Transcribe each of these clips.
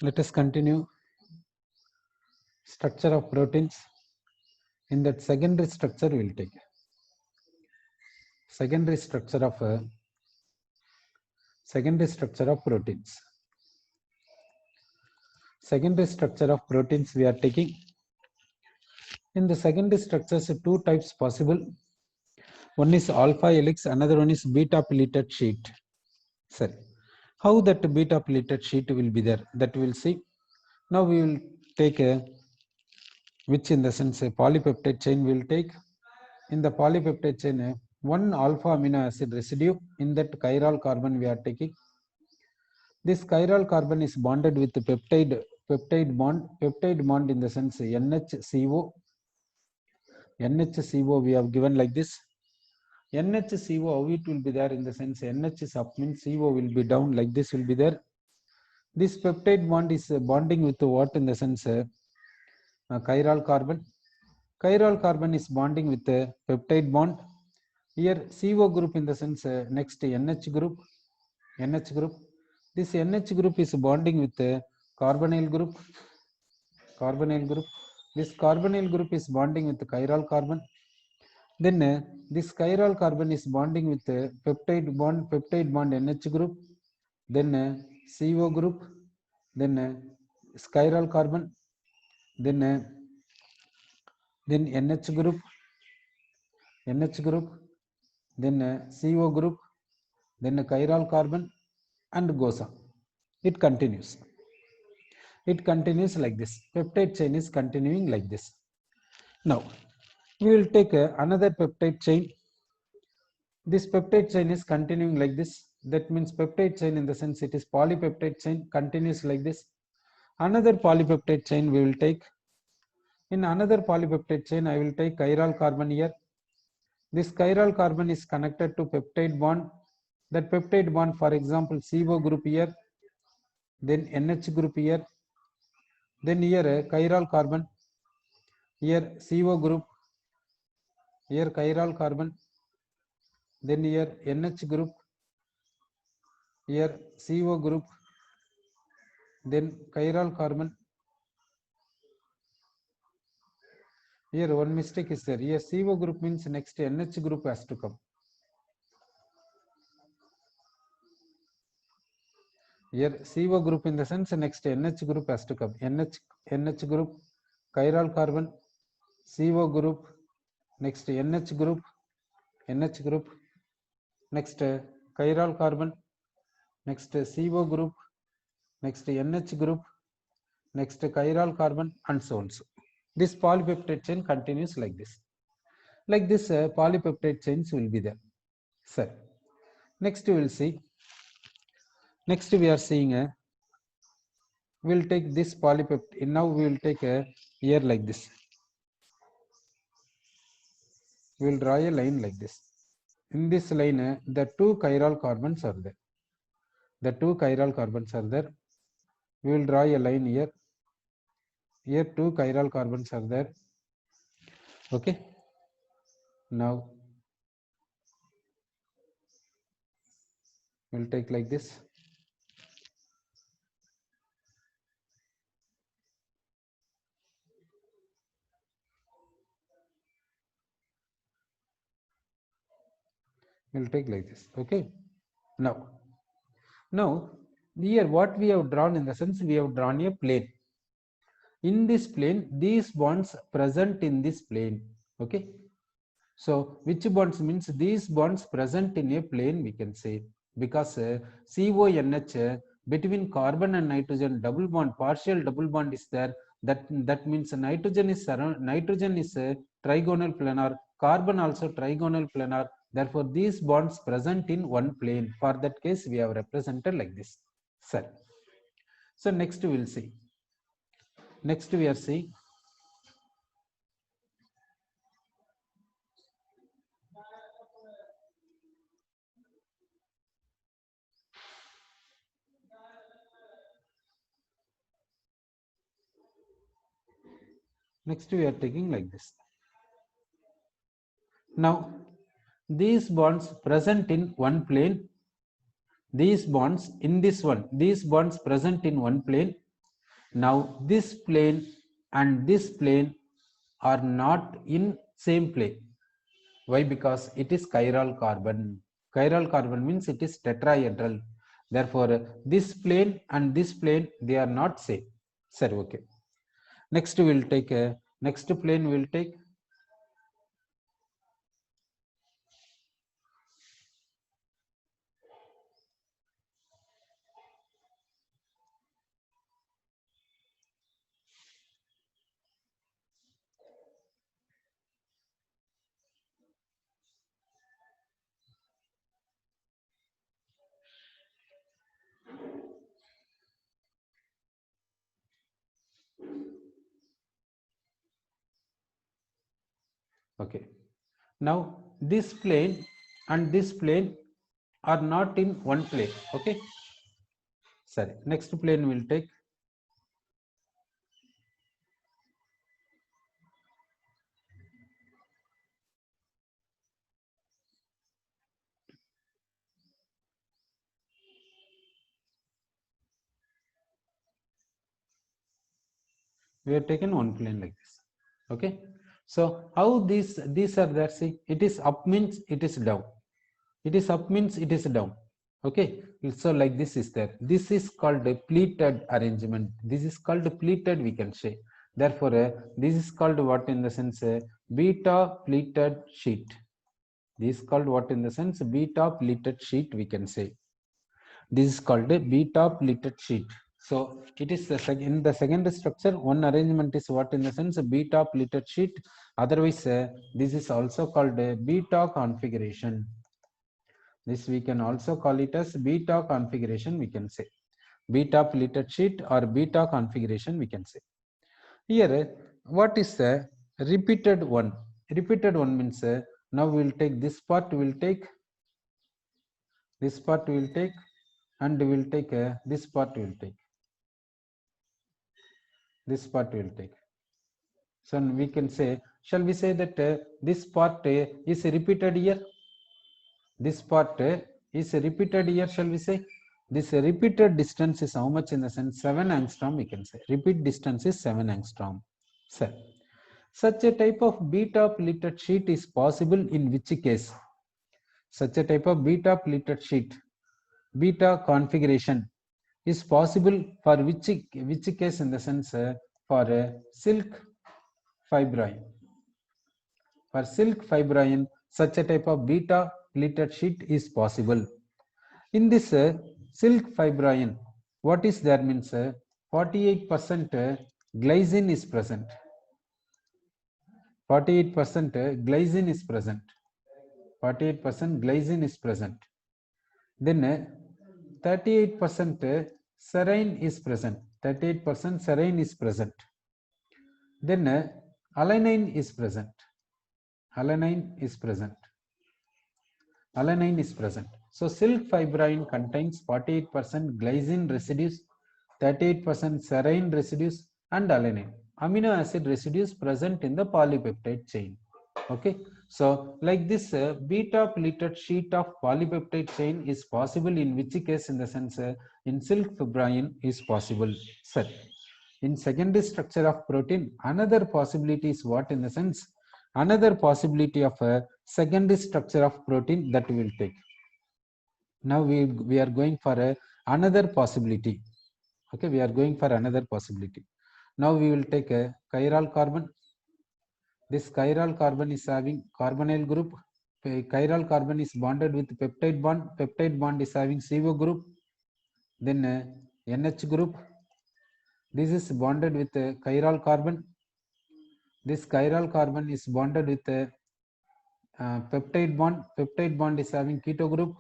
Let us continue structure of proteins. In that secondary structure we will take secondary structure of proteins. Secondary structure of proteins we are taking. In the secondary structures, two types possible. One is alpha helix, another one is beta pleated sheet. Sorry, how that beta pleated sheet will be there, that we will see. Now we will take which in the sense a polypeptide chain we will take. In the polypeptide chain, one alpha amino acid residue, in that chiral carbon we are taking. This chiral carbon is bonded with the peptide bond in the sense NHCO. NHCO we have given like this. NHCO, how it will be there in the sense NH is up means CO will be down, like this will be there. This peptide bond is bonding with what in the sense chiral carbon. Chiral carbon is bonding with the peptide bond. Here CO group in the sense next NH group. This NH group is bonding with the carbonyl group. This carbonyl group is bonding with the chiral carbon. Then this chiral carbon is bonding with the peptide bond NH group. Then CO group. Then chiral carbon. Then NH group. Then CO group. Then chiral carbon, and goes on. It continues like this. Peptide chain is continuing like this. Now we will take another peptide chain. This peptide chain is continuing like this. That means peptide chain in the sense it is polypeptide chain, continues like this. Another polypeptide chain we will take. In another polypeptide chain I will take chiral carbon here. This chiral carbon is connected to peptide bond. That peptide bond, for example, CO group here, then NH group here, then here chiral carbon, here CO group, here chiral carbon, then here NH group, here CO group, then chiral carbon. Here one mistake is there. Here CO group means next NH group has to come. Here CO group in the sense next NH group has to come. NH group, chiral carbon, CO group, next NH group, next chiral carbon, next CO group, next NH group, next chiral carbon, and so on. So this polypeptide chain continues like this. Like this, polypeptide chains will be there. Sir, next we will see. Next we are seeing a. We will take this polypeptide. Now we will take a here like this. We will draw a line like this. In this line, the two chiral carbons are there. We will draw a line here. Here two chiral carbons are there. Okay. Now we will take like this. We will take like this. Okay. Now here what we have drawn in the sense we have drawn a plane. In this plane, these bonds present in this plane. Okay. So which bonds means these bonds present in a plane we can say, because CONH between carbon and nitrogen double bond, partial double bond is there. That means nitrogen is trigonal planar, carbon also trigonal planar. Therefore, these bonds present in one plane. For that case, we have represented like this. Sir. So next we will see. Next we are seeing. Next we are taking like this. Now these bonds present in one plane, these bonds in this one, these bonds present in one plane. Now this plane and this plane are not in same plane. Why? Because it is chiral carbon. Chiral carbon means it is tetrahedral. Therefore this plane and this plane, they are not same. Sir, okay. Next we will take a next plane we will take. Okay. Now this plane and this plane are not in one plane. Okay. Sorry. Next plane will take. We have taken one plane like this. Okay. So how these are there? See, it is up means it is down. It is up means it is down. Okay. So like this is there. This is called a pleated arrangement. This is called pleated, we can say. Therefore this is called what in the sense beta pleated sheet. This is called what in the sense beta pleated sheet, we can say. This is called a beta pleated sheet. So it is in the second structure, one arrangement is what in the sense beta pleated sheet. Otherwise this is also called a beta configuration. This we can also call it as beta configuration, we can say. Beta pleated sheet or beta configuration, we can say. Here what is a repeated one? Repeated one means now we will take this part, we will take this part, we will take, and we will take this part, we will take this part, we will take. So we can say, shall we say that this part is repeated here? This part is repeated here, shall we say? This repeated distance is how much in the sense 7 angstrom, we can say. Repeat distance is 7 angstrom. So, such a type of beta pleated sheet is possible in which case? Such a type of beta pleated sheet, beta configuration is possible for which case in the sense for silk fibrine. For silk fibrine, such a type of beta pleated sheet is possible. In this silk fibrine, what is there means 48% glycine is present. 48% glycine is present. 48% glycine is present. Then 38% serine is present. 38% serine is present. Then alanine is present. Alanine is present. Alanine is present. So silk fibrine contains 48% glycine residues, 38% serine residues, and alanine, amino acid residues present in the polypeptide chain. Okay. So like this beta pleated sheet of polypeptide chain is possible in which case in the sense in silk fibrine is possible. Sir, in secondary structure of protein, another possibility is what in the sense another possibility of a secondary structure of protein that we will take. Now we are going for another possibility. Okay, we are going for another possibility. Now we will take a chiral carbon. This chiral carbon is having carbonyl group. Chiral carbon is bonded with peptide bond. Peptide bond is having CO group. Then NH group. This is bonded with chiral carbon. This chiral carbon is bonded with peptide bond. Peptide bond is having keto group.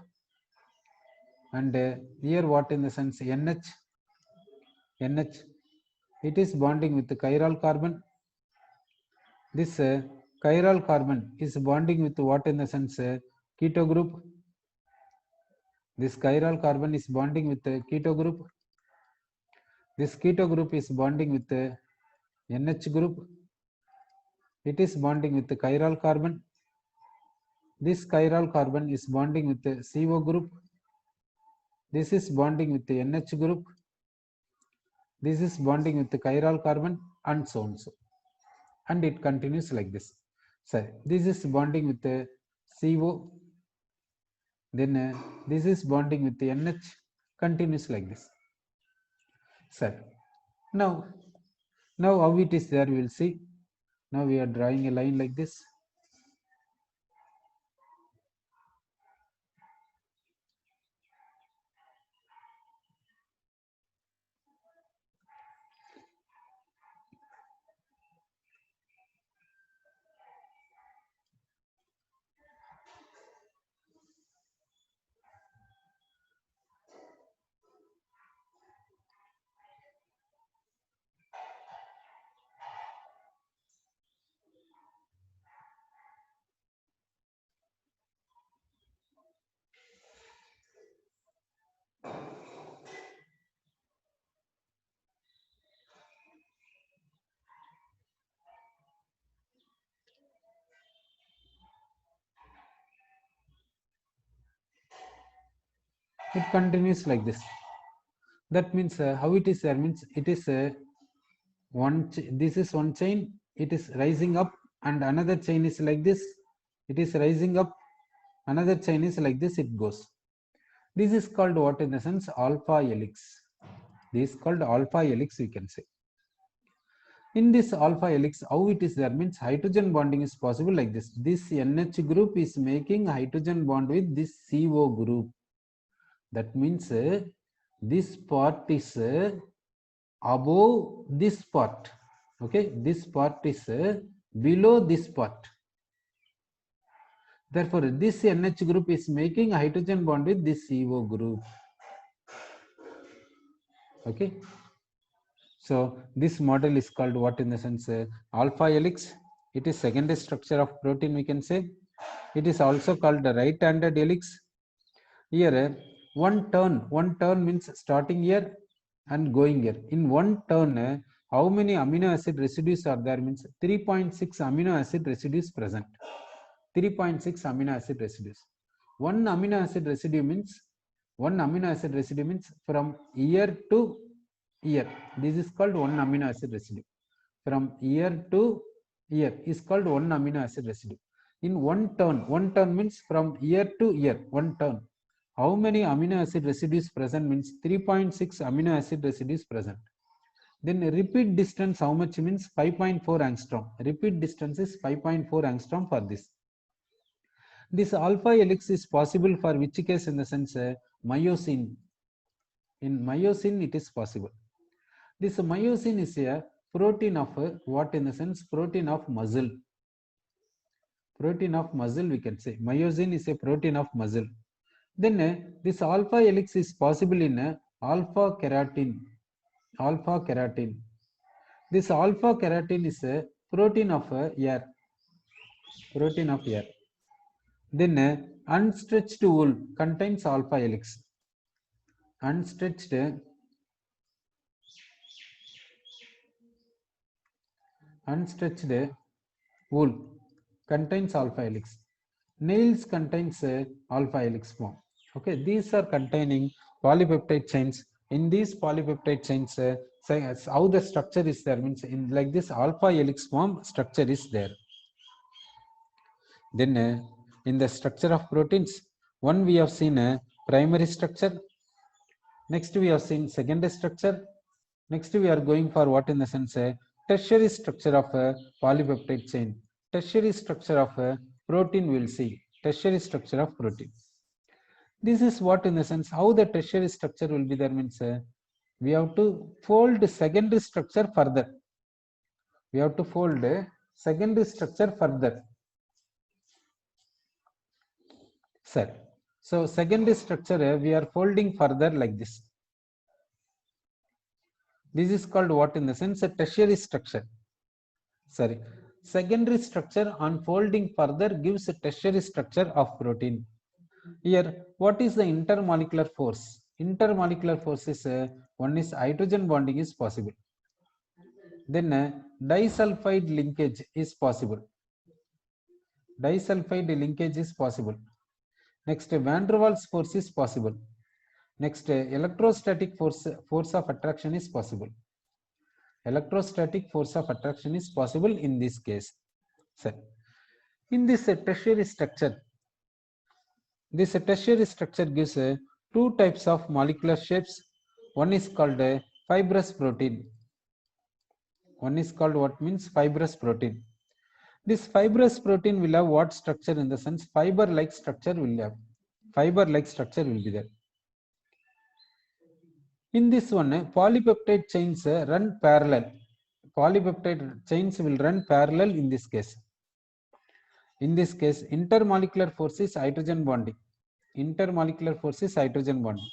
And here what in the sense NH, it is bonding with the chiral carbon. This chiral carbon is bonding with what in the sense keto group. This chiral carbon is bonding with the keto group. This keto group is bonding with the NH group. It is bonding with the chiral carbon. This chiral carbon is bonding with the CO group. This is bonding with the NH group. This is bonding with the chiral carbon and so on. So, and it continues like this. So this is bonding with the CO. Then this is bonding with the NH, continues like this. So now how it is there, we will see. Now we are drawing a line like this. It continues like this. That means how it is there means it is this is one chain, it is rising up, and another chain is like this, it is rising up, another chain is like this, it goes. This is called what in the sense? Alpha helix. This is called alpha helix, we can say. In this alpha helix, how it is there means hydrogen bonding is possible like this. This NH group is making hydrogen bond with this CO group. That means this part is above this part. Okay, this part is below this part. Therefore, this NH group is making hydrogen bond with this CO group. Okay. So this model is called what in the sense? Alpha helix. It is secondary structure of protein, we can say. It is also called the right-handed helix. Here, one turn means starting here and going here. In one turn, how many amino acid residues are there means 3.6 amino acid residues present. 3.6 amino acid residues. One amino acid residue means from year to year. This is called one amino acid residue. From year to year is called one amino acid residue. In one turn means from year to year, one turn. How many amino acid residues present means 3.6 amino acid residues present. Then repeat distance how much means 5.4 angstrom. Repeat distance is 5.4 angstrom for this. This alpha helix is possible for which case in the sense myosin. In myosin it is possible. This myosin is a protein of what in the sense? Protein of muscle. Protein of muscle, we can say. Myosin is a protein of muscle. Then this alpha helix is possible in alpha keratin. Alpha keratin. This alpha keratin is a protein of air. Protein of air. Then unstretched wool contains alpha helix. Unstretched wool contains alpha helix. Nails contains alpha helix form. Okay, these are containing polypeptide chains. In these polypeptide chains, how the structure is there means in like this alpha helix form structure is there. Then in the structure of proteins, one we have seen a primary structure. Next we have seen secondary structure. Next we are going for what in the sense tertiary structure of a polypeptide chain. Tertiary structure of a protein we will see. Tertiary structure of protein. This is what in the sense how the tertiary structure will be there means we have to fold secondary structure further. We have to fold secondary structure further. Sir. So secondary structure we are folding further like this. This is called what in the sense a tertiary structure. Sorry. Secondary structure unfolding further gives a tertiary structure of protein. Here, what is the intermolecular force? Intermolecular force is one is hydrogen bonding is possible. Then disulfide linkage is possible. Disulfide linkage is possible. Next, van der Waals force is possible. Next, electrostatic force of attraction is possible. Electrostatic force of attraction is possible in this case. So, in this tertiary structure, this tertiary structure gives two types of molecular shapes. One is called a fibrous protein. One is called what means fibrous protein. This fibrous protein will have what structure? In the sense fiber-like structure will have. Fiber-like structure will be there. In this one, polypeptide chains run parallel. Polypeptide chains will run parallel in this case. In this case, intermolecular force is hydrogen bonding. Intermolecular force is hydrogen bonding.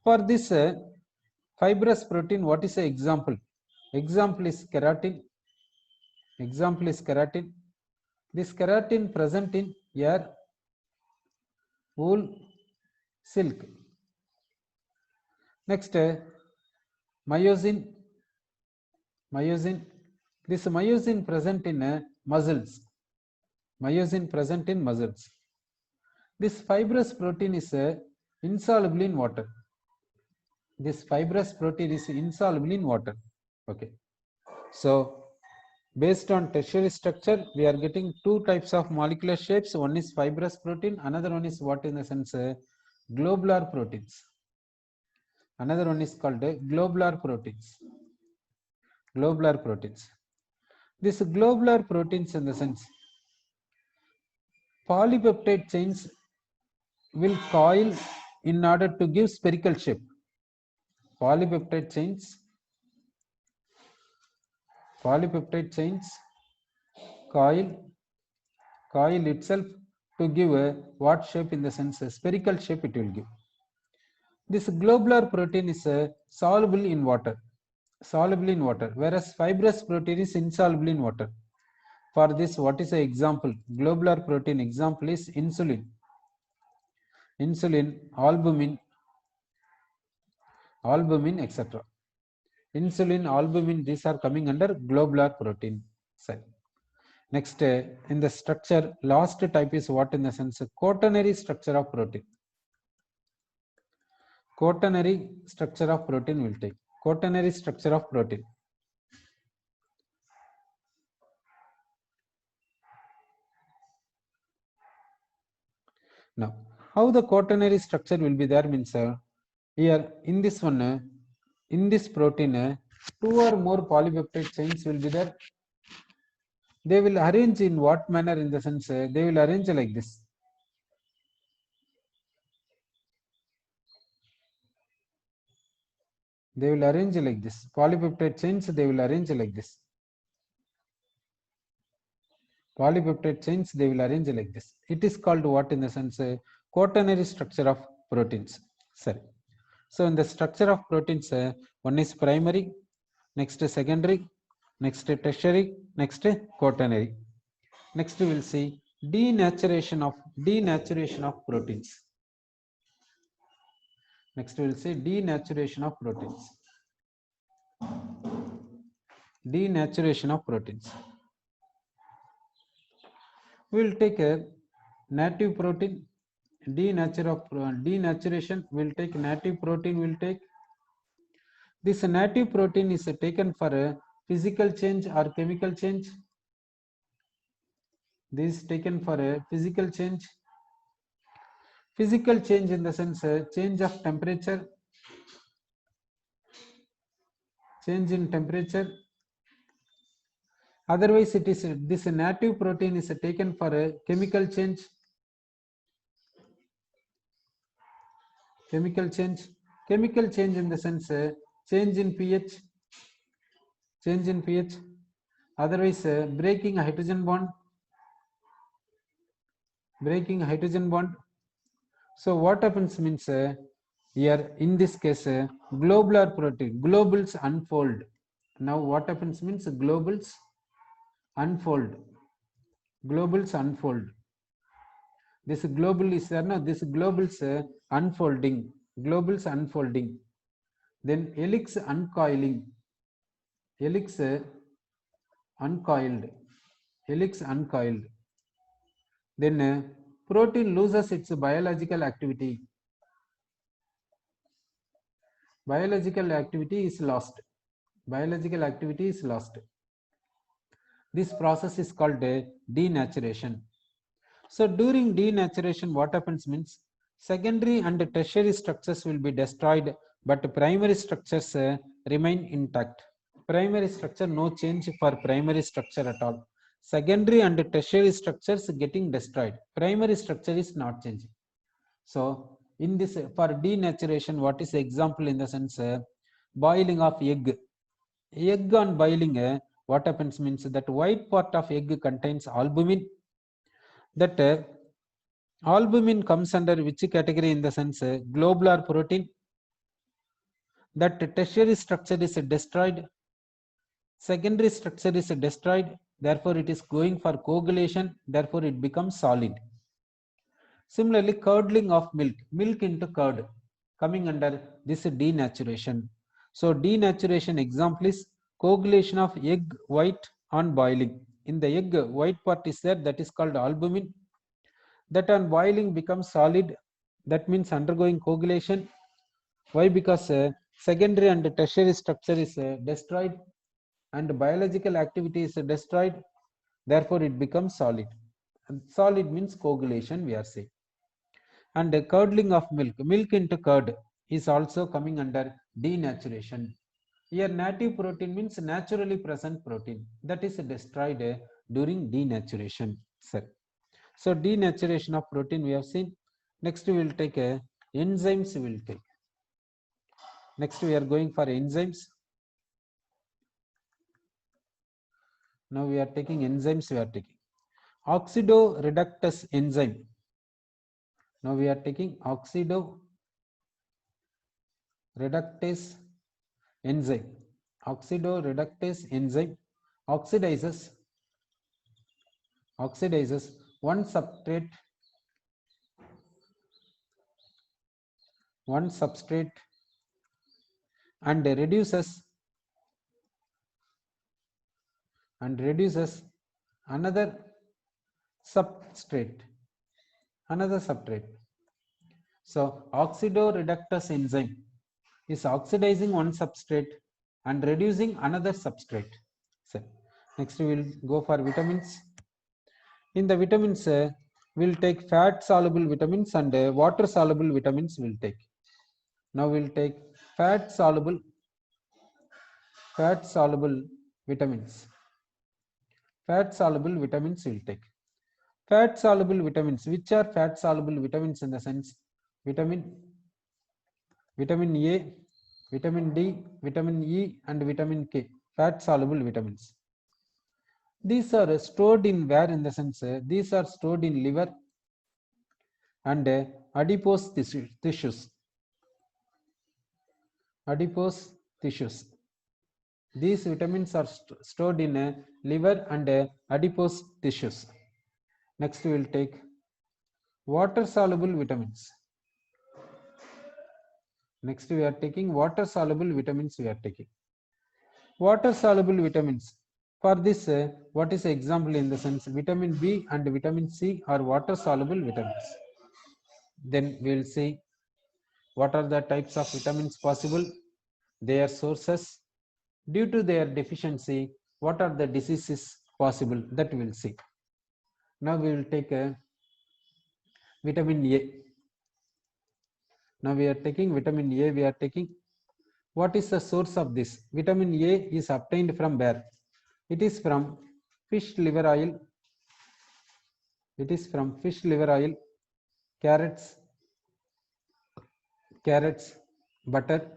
For this fibrous protein, what is the example? Example is keratin. Example is keratin. This keratin present in hair, wool, silk. Next, myosin. Myosin. This myosin present in muscles. Myosin present in muscles. This fibrous protein is insoluble in water. This fibrous protein is insoluble in water. Okay. So, based on tertiary structure, we are getting two types of molecular shapes. One is fibrous protein. Another one is what in the sense globular proteins. Another one is called globular proteins. Globular proteins. This globular proteins in the sense polypeptide chains will coil in order to give spherical shape. Polypeptide chains coil itself to give a what shape? In the sense a spherical shape it will give. This globular protein is soluble in water. Soluble in water, whereas fibrous protein is insoluble in water. For this, what is the example? Globular protein example is insulin. Insulin, albumin, etc. Insulin, albumin, these are coming under globular protein cell. Next, in the structure, last type is what in the sense quaternary structure of protein. Quaternary structure of protein will take. Quaternary structure of protein. Now, how the quaternary structure will be there means here in this one, in this protein, two or more polypeptide chains will be there. They will arrange in what manner? In the sense they will arrange like this. They will arrange like this. Polypeptide chains, they will arrange like this. Polypeptide chains, they will arrange like this. It is called what in the sense quaternary structure of proteins. Sorry. So in the structure of proteins, one is primary, next secondary, next tertiary, next quaternary. Next we will see denaturation of proteins. Next we will see denaturation of proteins. Denaturation of proteins. We will take a native protein. Denaturation will take native protein. Will take this native protein is taken for a physical change or chemical change. This is taken for a physical change. Physical change in the sense change of temperature. Change in temperature. Otherwise, it is this native protein is taken for a chemical change. Chemical change. Chemical change in the sense change in pH. Change in pH. Otherwise, breaking a hydrogen bond. Breaking hydrogen bond. So what happens means here in this case globular protein, globules unfold. Now what happens means globules unfold. Globules unfold. This globule is there now. This globules unfolding. Globules unfolding. Then helix uncoiling. Helix uncoiled. Helix uncoiled. Then protein loses its biological activity. Biological activity is lost. Biological activity is lost. This process is called denaturation. So during denaturation, what happens means secondary and tertiary structures will be destroyed, but primary structures remain intact. Primary structure, no change for primary structure at all. Secondary and tertiary structures getting destroyed. Primary structure is not changing. So in this, for denaturation, what is the example in the sense boiling of egg? Egg on boiling, what happens means that white part of egg contains albumin. That albumin comes under which category in the sense globular protein. That tertiary structure is destroyed, secondary structure is destroyed, therefore it is going for coagulation, therefore it becomes solid. Similarly, curdling of milk into curd, coming under this denaturation. So denaturation example is coagulation of egg white on boiling. In the egg, white part is there, that is called albumin. That on boiling becomes solid, that means undergoing coagulation. Why? Because secondary and tertiary structure is destroyed and biological activity is destroyed, therefore it becomes solid. And solid means coagulation, we are saying. And curdling of milk into curd is also coming under denaturation. Here native protein means naturally present protein, that is destroyed during denaturation. So denaturation of protein we have seen. Next we will take enzymes. We will take. Next we are going for enzymes. Now we are taking enzymes. We are taking oxidoreductase enzyme. Now we are taking oxidoreductase enzyme. Oxidoreductase enzyme oxidizes one substrate and reduces another substrate. So oxidoreductase enzyme is oxidizing one substrate and reducing another substrate. So next we will go for vitamins. In the vitamins, we'll take fat soluble vitamins and water soluble vitamins we'll take. Now we'll take fat soluble vitamins. Fat soluble vitamins we'll take. Fat soluble vitamins. Which are fat soluble vitamins in the sense? Vitamin A, vitamin D, vitamin E, and vitamin K. Fat soluble vitamins. These are stored in where in the sense? These are stored in liver and adipose tissues. Adipose tissues. These vitamins are stored in liver and adipose tissues. Next we will take water soluble vitamins. Next we are taking water soluble vitamins. We are taking water soluble vitamins. For this, what is the example in the sense? Vitamin B and vitamin C are water soluble vitamins. Then we will see what are the types of vitamins possible, their sources, due to their deficiency, what are the diseases possible, that we will see. Now we will take vitamin A. Now we are taking vitamin A. We are taking, what is the source of this? Vitamin A is obtained from where? It is from fish liver oil. It is from fish liver oil, carrots, butter,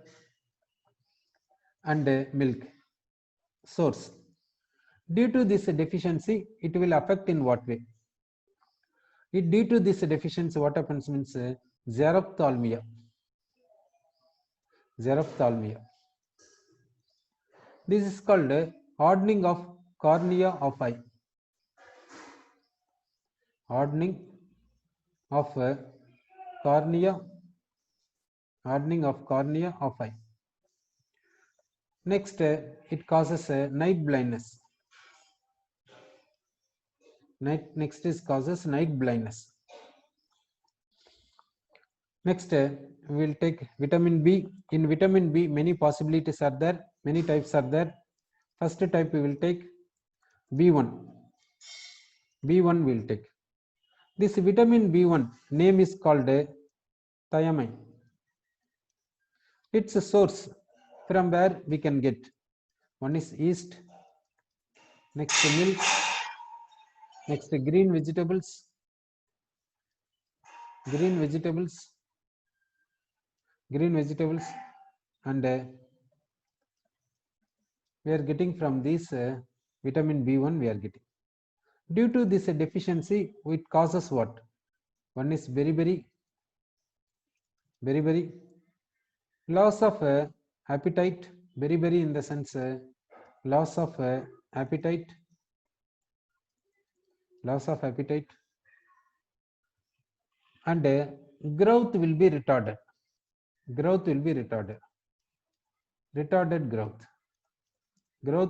and milk. Source. Due to this deficiency, it will affect in what way? Due to this deficiency, what happens means xerophthalmia. This is called hardening of cornea of eye. Hardening of cornea of eye. Next, it causes night blindness. Next is causes night blindness. Next, we will take vitamin B. In vitamin B, many possibilities are there. Many types are there. First type we will take B1. B1 we will take. This vitamin B1 name is called thiamine. Its a source from where we can get. One is yeast, next milk, next green vegetables, green vegetables, and we are getting from this vitamin B1 we are getting. Due to this deficiency, it causes what? One is very loss of appetite, very in the sense loss of appetite, and growth will be retarded. Retarded growth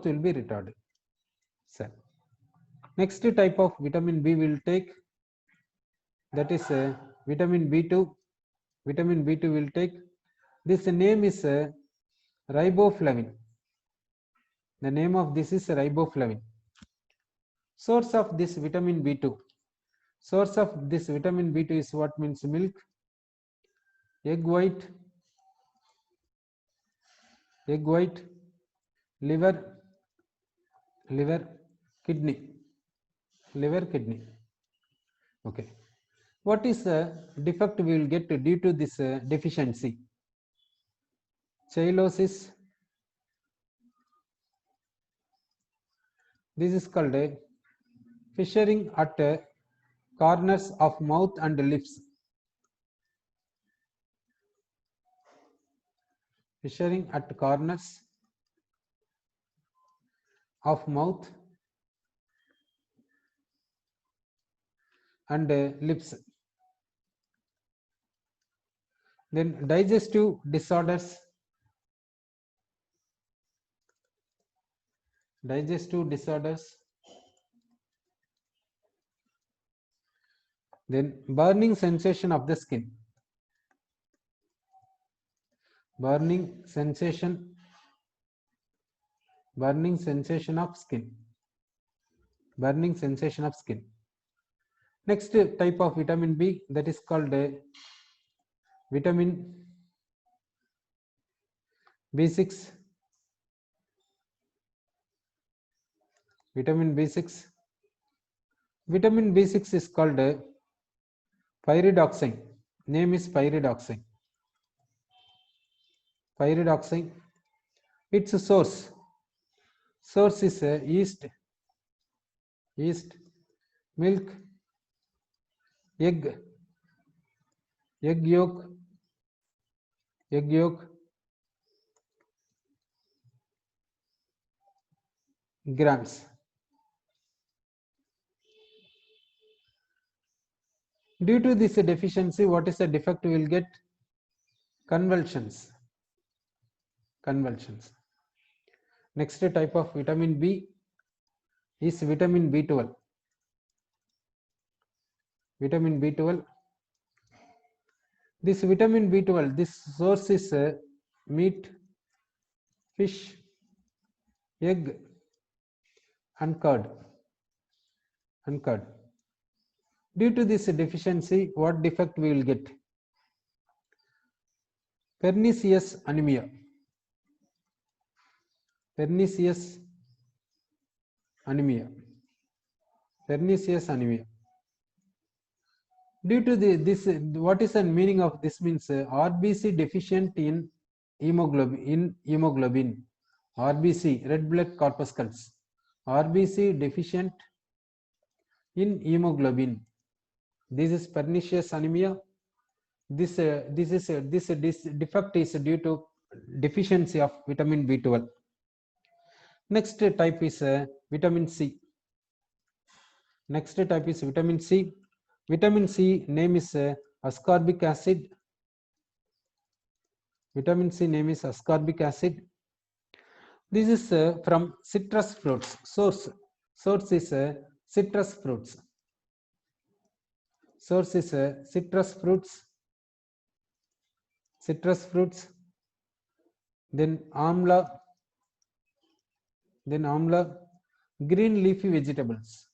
will be retarded. So, next type of vitamin B will take, that is vitamin B2. Vitamin B2 will take. This name is riboflavin. The name of this is riboflavin. Source of this vitamin B2. Source of this vitamin B2 is what? Means milk, egg white, liver, kidney. Okay. What is the defect we will get due to this deficiency? Cheilosis. This is called a fissuring at corners of mouth and lips. Fissuring at corners of mouth and lips. Then digestive disorders. Then burning sensation of the skin. Burning sensation of skin. Next type of vitamin B, that is called vitamin B6. Vitamin B6 is called pyridoxine. Name is pyridoxine. Its source is yeast, milk, egg yolk, grams. Due to this deficiency, what is the defect we will get? Convulsions. Next type of vitamin B is vitamin B12. This vitamin B12, this source is meat, fish, egg, and curd. Due to this deficiency, what defect we will get? Pernicious anemia. Due to this, what is the meaning of this? Means RBC deficient in hemoglobin. RBC, red blood corpuscles. RBC deficient in hemoglobin. This is pernicious anemia. This defect is due to deficiency of vitamin B12. Next type is vitamin C. Vitamin C name is ascorbic acid. This is from citrus fruits. Source is citrus fruits. Then amla, then amla, green leafy vegetables,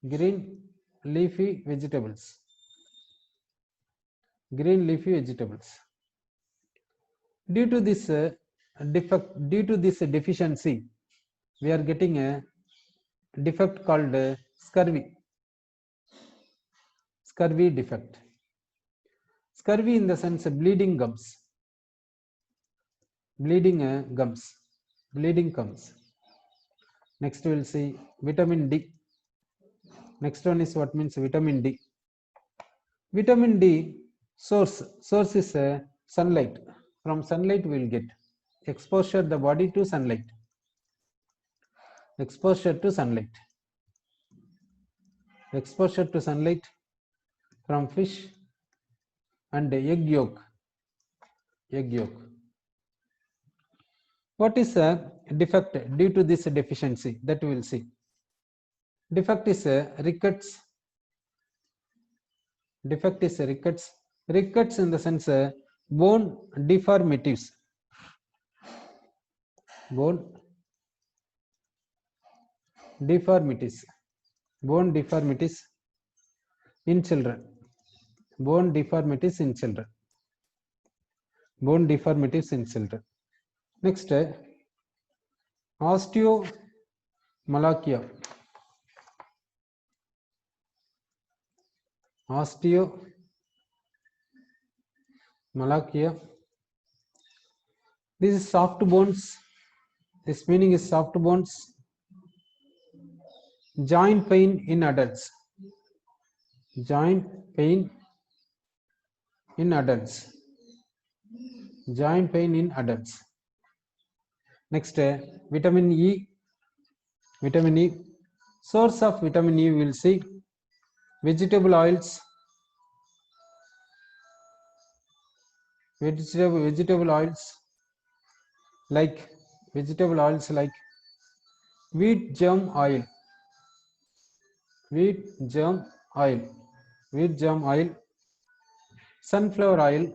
green leafy vegetables, green leafy vegetables. Due to this defect, due to this deficiency, we are getting a defect called scurvy, scurvy defect. Scurvy in the sense bleeding gums, bleeding gums, bleeding gums. Next we will see vitamin D. Next one is what means vitamin D. Vitamin D source is sunlight. From sunlight we will get exposure the body to sunlight, exposure to sunlight, exposure to sunlight from fish and egg yolk, egg yolk. What is a defect due to this deficiency? That we will see. Defect is rickets. Defect is rickets. Rickets in the sense bone deformities. Bone deformities. Bone deformities in children. Bone deformities in children. Bone deformities in children. Next, osteomalacia. Osteomalacia. This is soft bones. This meaning is soft bones. Joint pain in adults. Joint pain in adults. Joint pain in adults. Next, vitamin E. Vitamin E. Source of vitamin E we will see. Vegetable oils. Vegetable oils like wheat germ oil, wheat germ oil, wheat germ oil, sunflower oil,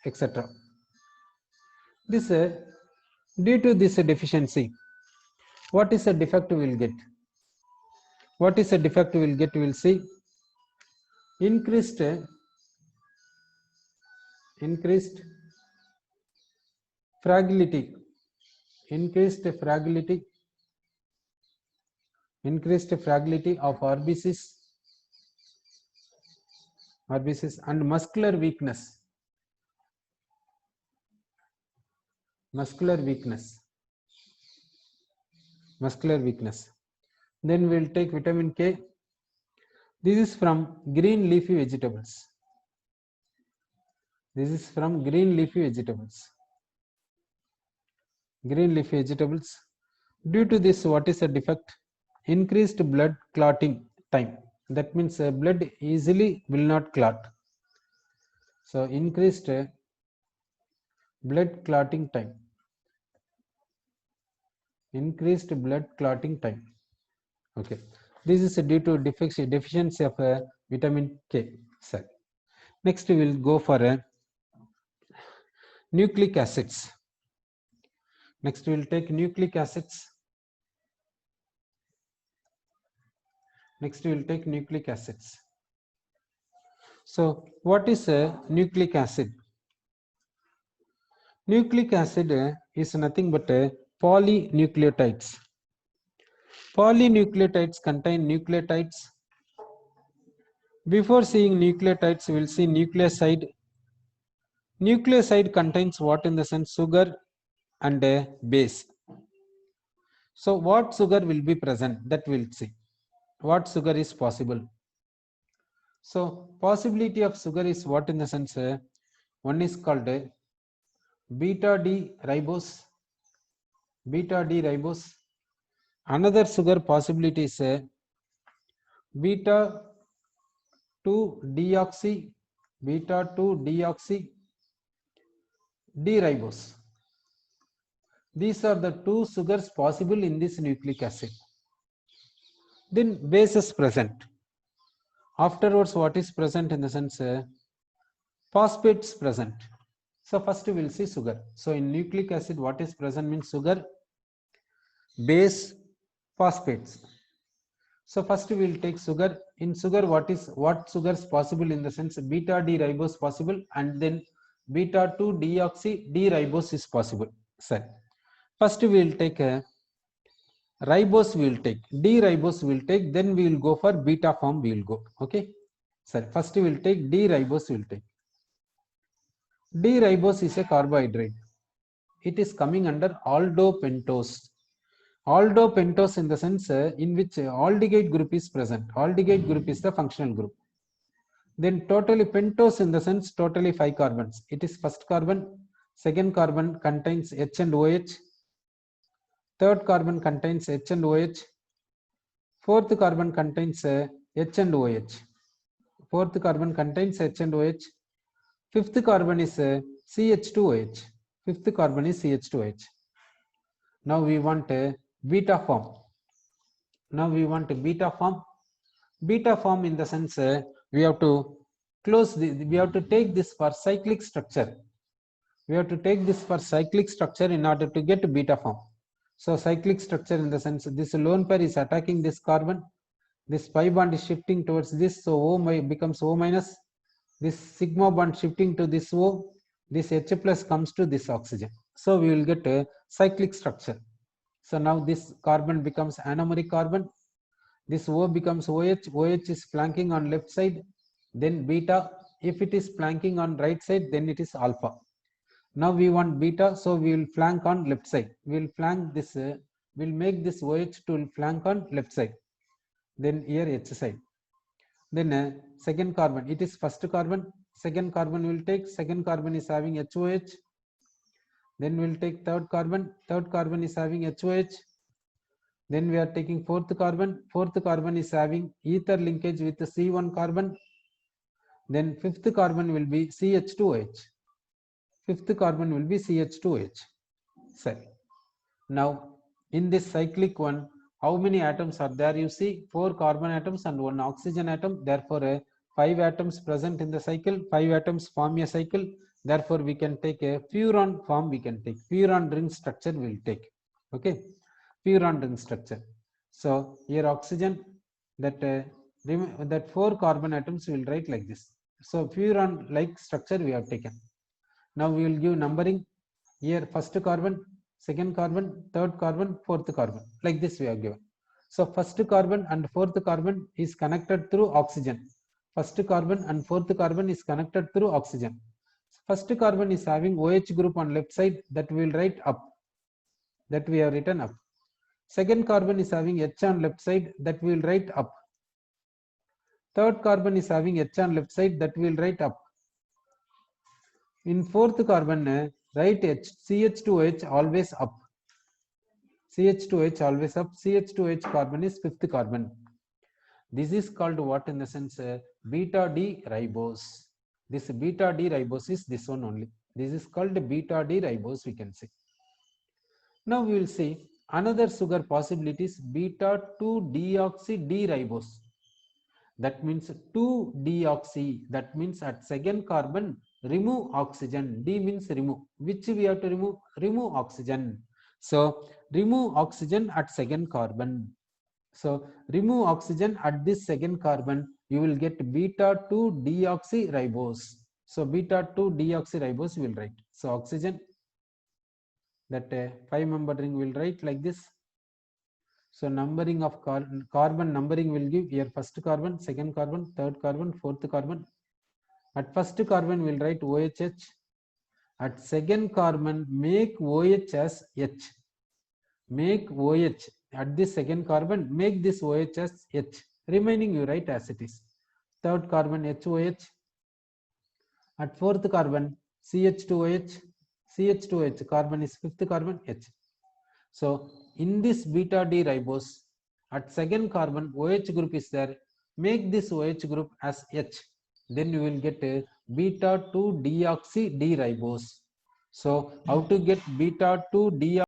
etc. This due to this deficiency, what is a defect we will get? What is a defect we will get? We will see increased fragility, increased fragility of RBCs and muscular weakness. Muscular weakness. Then we will take vitamin K. This is from green leafy vegetables. This is from green leafy vegetables. Green leafy vegetables. Due to this, what is a defect? Increased blood clotting time. That means blood easily will not clot. So increased blood clotting time. Increased blood clotting time. Okay. This is due to deficiency of vitamin K cell. Next we will go for nucleic acids. Next we will take nucleic acids. Next we will take nucleic acids. So what is a nucleic acid? Nucleic acid is nothing but polynucleotides. Polynucleotides contain nucleotides. Before seeing nucleotides, we will see nucleoside. Nucleoside contains what in the sense? Sugar and base. So what sugar will be present? That we will see. What sugar is possible? So possibility of sugar is what in the sense? One is called beta D ribose. Beta D ribose. Another sugar possibility is beta 2 deoxy D ribose. These are the two sugars possible in this nucleic acid. Then bases present. Afterwards, what is present in the sense? Phosphates present. So first we will see sugar. So in nucleic acid, what is present means sugar, base, phosphates. So first we will take sugar. In sugar, what sugars possible in the sense beta D ribose possible, and then beta 2 deoxy D ribose is possible. Sir, first we will take a ribose, we will take D ribose, we will take, then we will go for beta form, we will go. Okay, sir, first we will take D ribose, we will take. D ribose is a carbohydrate. It is coming under aldopentose. Aldopentose in the sense in which aldehyde group is present. Aldehyde group is the functional group. Then totally pentose in the sense totally 5 carbons. It is first carbon, second carbon contains H and OH, third carbon contains H and OH, fourth carbon contains H and OH, fourth carbon contains H and OH, fifth carbon is CH2OH, fifth carbon is CH2OH. Now we want a beta form. Now we want a beta form. Beta form in the sense we have to close we have to take this for cyclic structure. We have to take this for cyclic structure in order to get beta form. So cyclic structure in the sense this lone pair is attacking this carbon, this pi bond is shifting towards this, so O becomes O minus, this sigma bond shifting to this O, this H plus comes to this oxygen. So we will get a cyclic structure. So now this carbon becomes anomeric carbon, this O becomes OH, OH is flanking on left side, then beta, if it is flanking on right side, then it is alpha. Now we want beta, so we will flank on left side. We will flank this, we'll make this OH to flank on left side. Then here H side. Then second carbon, it is first carbon, second carbon will take, second carbon is having HOH. Then we'll take third carbon is having HOH. Then we are taking fourth carbon is having ether linkage with the C1 carbon. Then fifth carbon will be CH2OH. Fifth carbon will be CH2OH. Sorry. Now in this cyclic one, how many atoms are there? You see 4 carbon atoms and 1 oxygen atom. Therefore 5 atoms present in the cycle, 5 atoms form a cycle. Therefore we can take a furan form, we can take furan ring structure, we will take. Okay, furan ring structure. So here oxygen, that 4 carbon atoms we will write like this. So furan like structure we have taken. Now we will give numbering. Here first carbon, second carbon, third carbon, fourth carbon, like this we have given. So first carbon and fourth carbon is connected through oxygen. First carbon and fourth carbon is connected through oxygen. First carbon is having OH group on left side, that we will write up, that we have written up. Second carbon is having H on left side, that we will write up. Third carbon is having H on left side, that we will write up. In fourth carbon, write CH2OH always up. CH2OH always up. CH2OH carbon is fifth carbon. This is called what in the sense beta D ribose. This beta D ribose is this one only. This is called beta D ribose, we can say. Now we will see another sugar possibilities, beta 2 deoxy D ribose. That means 2 deoxy. That means at second carbon remove oxygen. D means remove. Which we have to remove? Remove oxygen. So remove oxygen at second carbon. So remove oxygen at this second carbon, you will get beta 2 deoxy ribose. So beta 2 deoxy ribose we will write. So oxygen, that 5-membered ring will write like this. So numbering of carbon numbering will give here first carbon, second carbon, third carbon, fourth carbon. At first carbon we will write OHH. At second carbon make OH as H. Make OH at this second carbon, make this OH as H. Remaining you write as it is. Third carbon HOH. At fourth carbon CH2OH. CH2OH carbon is fifth carbon H. So in this beta D ribose, at second carbon OH group is there. Make this OH group as H. Then you will get a beta 2 deoxy D ribose. So how to get beta 2 deoxy